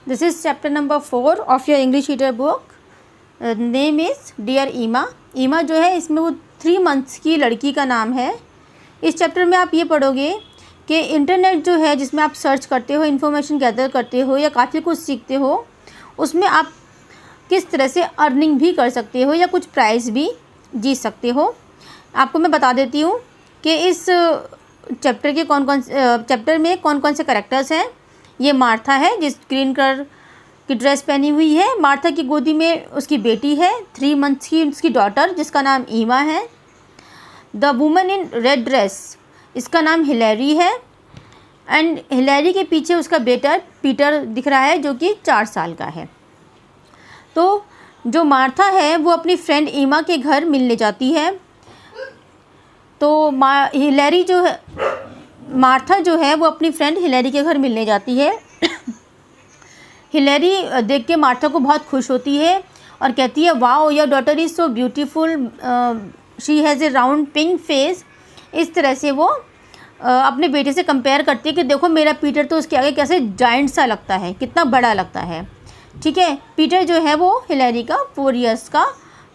This is chapter number 4 of your English reader book. Name is Dear Ema. ईमा जो है इसमें वो 3 months की लड़की का नाम है। इस चैप्टर में आप ये पढ़ोगे कि इंटरनेट जो है जिसमें आप सर्च करते हो, इन्फॉर्मेशन गैदर करते हो या काफ़ी कुछ सीखते हो, उसमें आप किस तरह से अर्निंग भी कर सकते हो या कुछ प्राइज़ भी जीत सकते हो। आपको मैं बता देती हूँ कि इस चैप्टर के चैप्टर में कौन कौन से कैरेक्टर्स हैं। ये मार्था है जिस ग्रीन कलर की ड्रेस पहनी हुई है। मार्था की गोदी में उसकी बेटी है 3 months की उसकी डॉटर जिसका नाम ईमा है। The woman in red dress इसका नाम हिलेरी है एंड हिलेरी के पीछे उसका बेटा पीटर दिख रहा है जो कि 4 साल का है। तो जो मार्था है वो अपनी फ्रेंड ईमा के घर मिलने जाती है। तो हिलेरी जो है मार्था जो है वो अपनी फ्रेंड हिलेरी के घर मिलने जाती है। हिलेरी देख के मार्था को बहुत खुश होती है और कहती है wow your daughter is so beautiful, she has A round pink face. इस तरह से वो अपने बेटे से कंपेयर करती है कि देखो मेरा पीटर तो उसके आगे कैसे जाइंट सा लगता है, कितना बड़ा लगता है। ठीक है, पीटर जो है वो हिलेरी का 4 years का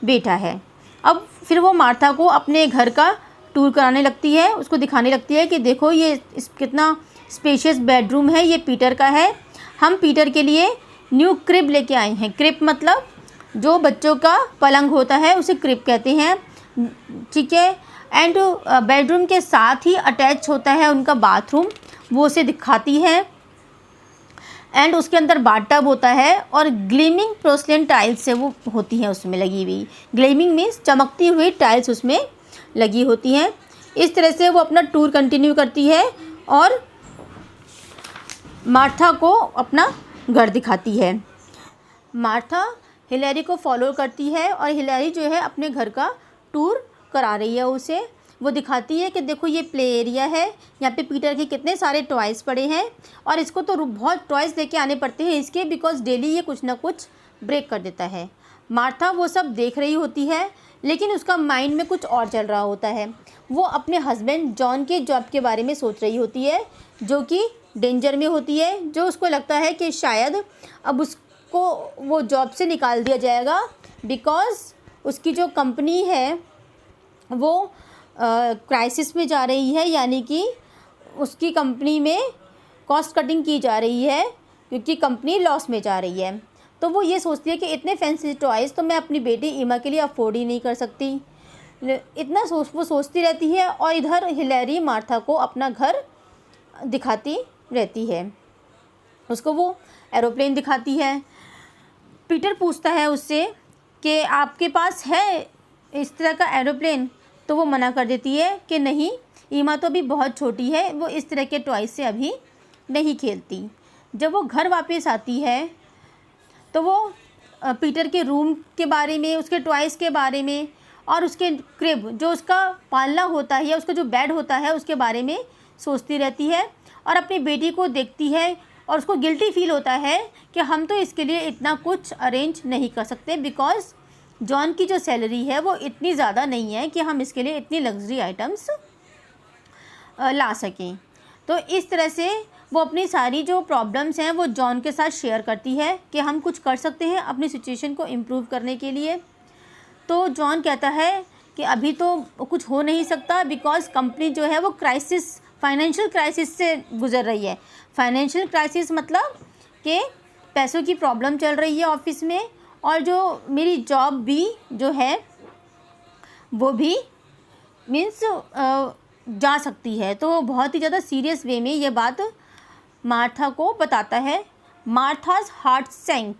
बेटा है। अब फिर वो मार्था को अपने घर का टूर कराने लगती है, उसको दिखाने लगती है कि देखो ये कितना स्पेशियस बेडरूम है, ये पीटर का है। हम पीटर के लिए न्यू क्रिब लेके आए हैं। क्रिब मतलब जो बच्चों का पलंग होता है उसे क्रिब कहते हैं। ठीक है, एंड बेडरूम के साथ ही अटैच होता है उनका बाथरूम, वो उसे दिखाती है। एंड उसके अंदर बाथटब होता है और ग्लीमिंग पोर्सलेन टाइल्स से वो होती हैं उसमें लगी हुई। ग्लीमिंग मीन्स चमकती हुई टाइल्स उसमें लगी होती हैं। इस तरह से वो अपना टूर कंटिन्यू करती है और मार्था को अपना घर दिखाती है। मार्था हिलेरी को फॉलो करती है और हिलेरी जो है अपने घर का टूर करा रही है उसे। वो दिखाती है कि देखो ये प्ले एरिया है, यहाँ पे पीटर के कितने सारे टॉयज़ पड़े हैं और इसको तो बहुत टॉयज़ लेके आने पड़ते हैं इसके, बिकॉज डेली ये कुछ ना कुछ ब्रेक कर देता है। मार्था वो सब देख रही होती है लेकिन उसका माइंड में कुछ और चल रहा होता है। वो अपने हस्बैंड जॉन के जॉब के बारे में सोच रही होती है जो कि डेंजर में होती है, जो उसको लगता है कि शायद अब उसको वो जॉब से निकाल दिया जाएगा बिकॉज़ उसकी जो कंपनी है वो क्राइसिस में जा रही है, यानी कि उसकी कंपनी में कॉस्ट कटिंग की जा रही है क्योंकि कंपनी लॉस में जा रही है। तो वो ये सोचती है कि इतने फैंसी टॉयज़ तो मैं अपनी बेटी ईमा के लिए अफोर्ड ही नहीं कर सकती। वो सोचती रहती है और इधर हिलेरी मार्था को अपना घर दिखाती रहती है। उसको वो एरोप्लेन दिखाती है। पीटर पूछता है उससे कि आपके पास है इस तरह का एरोप्लेन, तो वो मना कर देती है कि नहीं, ईमा तो अभी बहुत छोटी है, वो इस तरह के टॉय से अभी नहीं खेलती। जब वो घर वापस आती है तो वो पीटर के रूम के बारे में, उसके टॉयज़ के बारे में और उसके क्रिब जो उसका पालना होता है या उसका जो बेड होता है उसके बारे में सोचती रहती है और अपनी बेटी को देखती है और उसको गिल्टी फील होता है कि हम तो इसके लिए इतना कुछ अरेंज नहीं कर सकते बिकॉज़ जॉन की जो सैलरी है वो इतनी ज़्यादा नहीं है कि हम इसके लिए इतनी लग्जरी आइटम्स ला सकें। तो इस तरह से वो अपनी सारी जो प्रॉब्लम्स हैं वो जॉन के साथ शेयर करती है कि हम कुछ कर सकते हैं अपनी सिचुएशन को इम्प्रूव करने के लिए। तो जॉन कहता है कि अभी तो कुछ हो नहीं सकता बिकॉज़ कंपनी जो है वो फाइनेंशियल क्राइसिस से गुज़र रही है। फाइनेंशियल क्राइसिस मतलब कि पैसों की प्रॉब्लम चल रही है ऑफिस में और जो मेरी जॉब भी जो है वो भी मीन्स जा सकती है। तो बहुत ही ज़्यादा सीरियस वे में ये बात मार्था को बताता है। मार्था's हार्ट सैंक,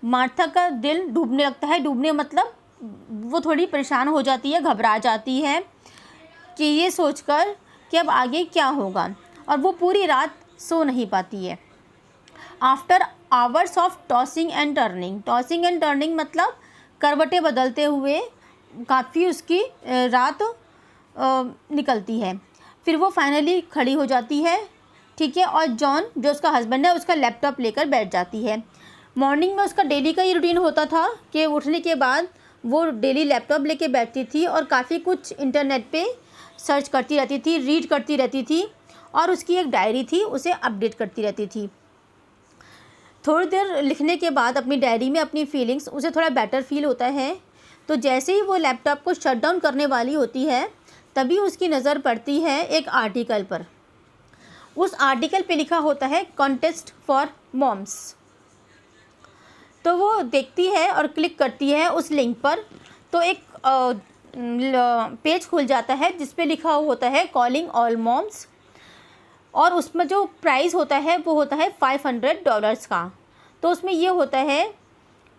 मार्था का दिल डूबने लगता है। डूबने मतलब वो थोड़ी परेशान हो जाती है, घबरा जाती है कि ये सोचकर कि अब आगे क्या होगा, और वो पूरी रात सो नहीं पाती है। After hours of tossing and turning मतलब करवटें बदलते हुए काफ़ी उसकी रात निकलती है। फिर वो फाइनली खड़ी हो जाती है। ठीक है, और जॉन जो उसका हस्बैंड है उसका लैपटॉप लेकर बैठ जाती है। मॉर्निंग में उसका डेली का ये रूटीन होता था कि उठने के बाद वो डेली लैपटॉप लेके बैठती थी और काफ़ी कुछ इंटरनेट पे सर्च करती रहती थी, रीड करती रहती थी और उसकी एक डायरी थी, उसे अपडेट करती रहती थी। थोड़ी देर लिखने के बाद अपनी डायरी में अपनी फीलिंग्स, उसे थोड़ा बेटर फील होता है। तो जैसे ही वो लैपटॉप को शट डाउन करने वाली होती है, तभी उसकी नज़र पड़ती है एक आर्टिकल पर। उस आर्टिकल पे लिखा होता है कॉन्टेस्ट फॉर मॉम्स। तो वो देखती है और क्लिक करती है उस लिंक पर, तो एक पेज खुल जाता है जिस पे लिखा होता है कॉलिंग ऑल मॉम्स, और उसमें जो प्राइस होता है वो होता है $500 का। तो उसमें ये होता है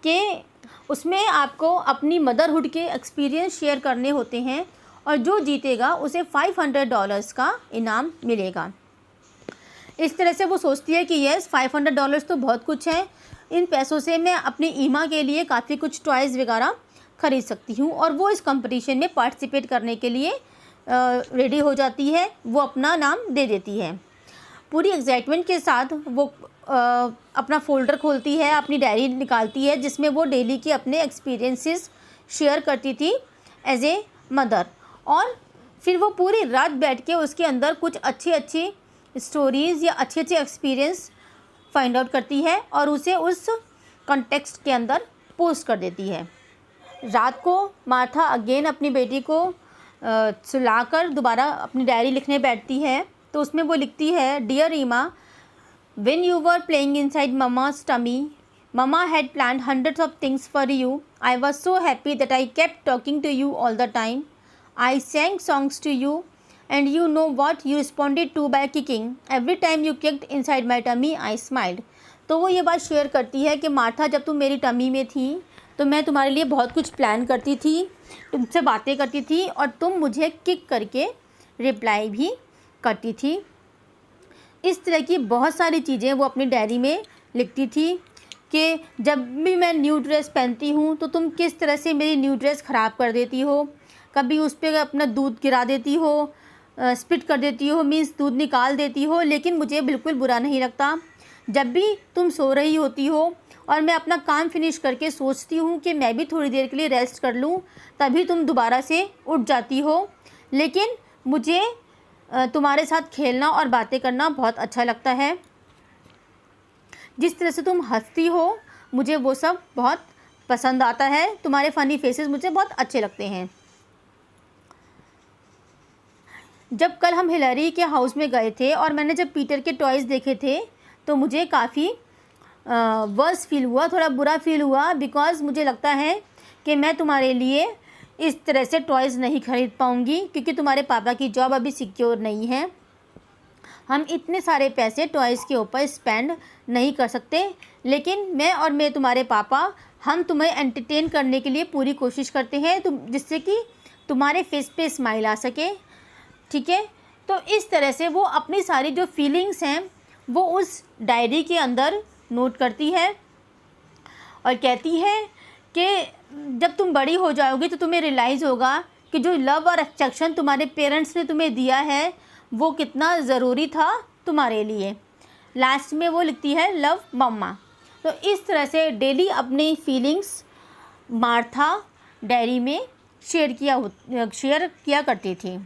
कि उसमें आपको अपनी मदरहुड के एक्सपीरियंस शेयर करने होते हैं, और जो जीतेगा उसे $500 का इनाम मिलेगा। इस तरह से वो सोचती है कि यस, $500 तो बहुत कुछ है, इन पैसों से मैं अपनी ईमा के लिए काफ़ी कुछ टॉयज़ वगैरह ख़रीद सकती हूँ। और वो इस कंपटीशन में पार्टिसिपेट करने के लिए रेडी हो जाती है, वो अपना नाम दे देती है। पूरी एक्साइटमेंट के साथ वो अपना फ़ोल्डर खोलती है, अपनी डायरी निकालती है जिसमें वो डेली के अपने एक्सपीरियंसेस शेयर करती थी एज ए मदर, और फिर वो पूरी रात बैठ के उसके अंदर कुछ अच्छी स्टोरीज़ या अच्छे एक्सपीरियंस फाइंड आउट करती है और उसे उस कॉन्टेक्स्ट के अंदर पोस्ट कर देती है। रात को मार्था अगेन अपनी बेटी को सुलाकर दोबारा अपनी डायरी लिखने बैठती है। तो उसमें वो लिखती है, dear Emma, when you were playing inside ममा's tummy, mama had planned hundreds of things for you. I was so happy that I kept talking to you all the time. I sang songs to you, and you know what? You responded to by kicking. Every time you kicked inside my tummy, I smiled. तो वो ये बात share करती है कि Martha, जब तुम मेरी टमी में थी तो मैं तुम्हारे लिए बहुत कुछ प्लान करती थी, तुमसे बातें करती थी, और तुम मुझे किक करके रिप्लाई भी करती थी। इस तरह की बहुत सारी चीज़ें वो अपनी डायरी में लिखती थी कि जब भी मैं न्यू ड्रेस पहनती हूँ तो तुम किस तरह से मेरी न्यू ड्रेस ख़राब कर देती हो, कभी उस पर अपना दूध गिरा देती हो, स्पिट कर देती हो, मीन्स दूध निकाल देती हो, लेकिन मुझे बिल्कुल बुरा नहीं लगता। जब भी तुम सो रही होती हो और मैं अपना काम फिनिश करके सोचती हूँ कि मैं भी थोड़ी देर के लिए रेस्ट कर लूँ, तभी तुम दोबारा से उठ जाती हो। लेकिन मुझे तुम्हारे साथ खेलना और बातें करना बहुत अच्छा लगता है। जिस तरह से तुम हंसती हो मुझे वो सब बहुत पसंद आता है, तुम्हारे फ़नी फेसेस मुझे बहुत अच्छे लगते हैं। जब कल हम हिलरी के हाउस में गए थे और मैंने जब पीटर के टॉयज़ देखे थे तो मुझे काफ़ी वर्स फील हुआ, थोड़ा बुरा फील हुआ, बिकॉज़ मुझे लगता है कि मैं तुम्हारे लिए इस तरह से टॉयज़ नहीं ख़रीद पाऊँगी, क्योंकि तुम्हारे पापा की जॉब अभी सिक्योर नहीं है। हम इतने सारे पैसे टॉयज़ के ऊपर स्पेंड नहीं कर सकते, लेकिन मैं और मैं तुम्हारे पापा, हम तुम्हें एंटरटेन करने के लिए पूरी कोशिश करते हैं, जिससे कि तुम्हारे फेस पे स्माइल आ सके, ठीक है। तो इस तरह से वो अपनी सारी जो फीलिंग्स हैं वो उस डायरी के अंदर नोट करती है और कहती है कि जब तुम बड़ी हो जाओगी तो तुम्हें रियलाइज़ होगा कि जो लव और अफेक्शन तुम्हारे पेरेंट्स ने तुम्हें दिया है वो कितना ज़रूरी था तुम्हारे लिए। लास्ट में वो लिखती है, लव मम्मा। तो इस तरह से डेली अपनी फीलिंग्स मार्था डायरी में शेयर किया करती थी।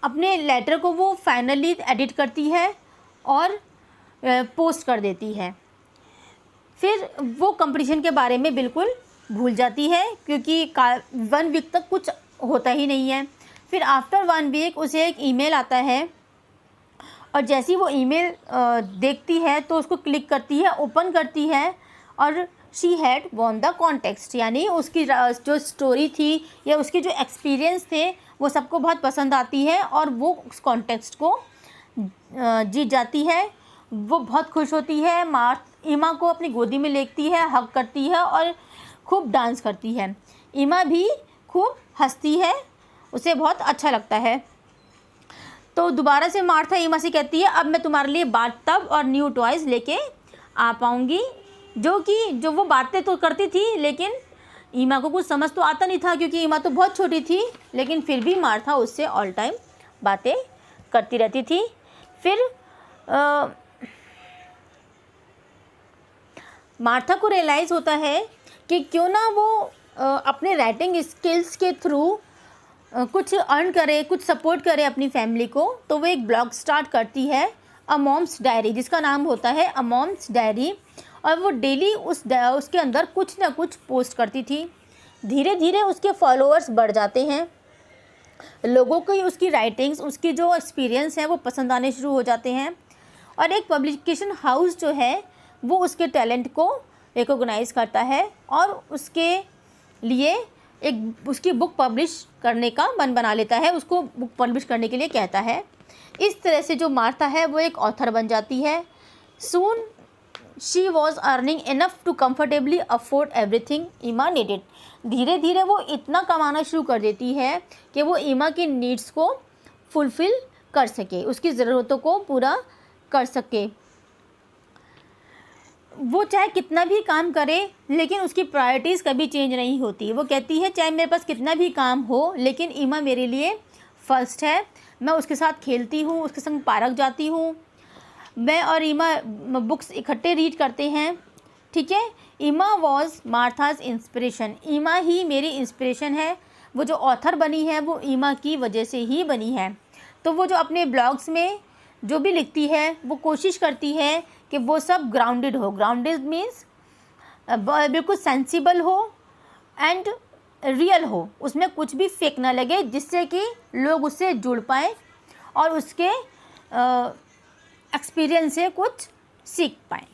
अपने लेटर को वो फाइनली एडिट करती है और पोस्ट कर देती है। फिर वो कंपटीशन के बारे में बिल्कुल भूल जाती है, क्योंकि 1 वीक तक कुछ होता ही नहीं है। फिर आफ्टर 1 वीक उसे एक ईमेल आता है, और जैसी वो ईमेल देखती है तो उसको क्लिक करती है, ओपन करती है, और she had won the contest, यानी उसकी जो स्टोरी थी या उसके जो एक्सपीरियंस थे वो सबको बहुत पसंद आती है और वो उस कॉन्टेस्ट को जीत जाती है। वो बहुत खुश होती है, ईमा को अपनी गोदी में लेती है, हग करती है और खूब डांस करती है। ईमा भी खूब हंसती है, उसे बहुत अच्छा लगता है। तो दोबारा से मार्था ईमा से कहती है, अब मैं तुम्हारे लिए बाथटब और न्यू टॉयज़ लेके आ पाऊँगी, जो वो बातें तो करती थी, लेकिन ईमा को कुछ समझ तो आता नहीं था, क्योंकि ईमा तो बहुत छोटी थी, लेकिन फिर भी मार्था उससे ऑल टाइम बातें करती रहती थी। फिर मार्था को रियलाइज़ होता है कि क्यों ना वो अपने राइटिंग स्किल्स के थ्रू कुछ अर्न करे, कुछ सपोर्ट करे अपनी फैमिली को। तो वो एक ब्लॉग स्टार्ट करती है अ मॉम्स डायरी, जिसका नाम होता है अ मॉम्स डायरी, और वो डेली उसके अंदर कुछ ना कुछ पोस्ट करती थी। धीरे धीरे उसके फॉलोअर्स बढ़ जाते हैं, लोगों को उसकी राइटिंग्स, उसकी जो एक्सपीरियंस है वो पसंद आने शुरू हो जाते हैं, और एक पब्लिकेशन हाउस जो है वो उसके टैलेंट को रिकॉग्नाइज़ करता है और उसके लिए एक उसकी बुक पब्लिश करने का मन बना लेता है, उसको बुक पब्लिश करने के लिए कहता है। इस तरह से जो मार्था है वो एक ऑथर बन जाती है। Soon she was earning enough to comfortably afford everything Emma needed. धीरे धीरे वो इतना कमाना शुरू कर देती है कि वो ईमा की नीड्स को फुलफ़िल कर सके, उसकी ज़रूरतों को पूरा कर सके। वो चाहे कितना भी काम करे लेकिन उसकी प्रायोरिटीज़ कभी चेंज नहीं होती। वो कहती है चाहे मेरे पास कितना भी काम हो लेकिन ईमा मेरे लिए फ़र्स्ट है। मैं उसके साथ खेलती हूँ, उसके संग पार्क जाती हूँ, मैं और ईमा बुक्स इकट्ठे रीड करते हैं, ठीक है। ईमा वॉज मार्थाज इंस्पिरेशन, ईमा ही मेरी इंस्पिरेशन है। वो जो ऑथर बनी है वो ईमा की वजह से ही बनी है। तो वो जो अपने ब्लॉग्स में जो भी लिखती है वो कोशिश करती है कि वो सब ग्राउंडेड हो। ग्राउंडेड मीन्स बिल्कुल सेंसिबल हो एंड रियल हो, उसमें कुछ भी फेक ना लगे, जिससे कि लोग उससे जुड़ पाएँ और उसके एक्सपीरियंस से कुछ सीख पाएँ।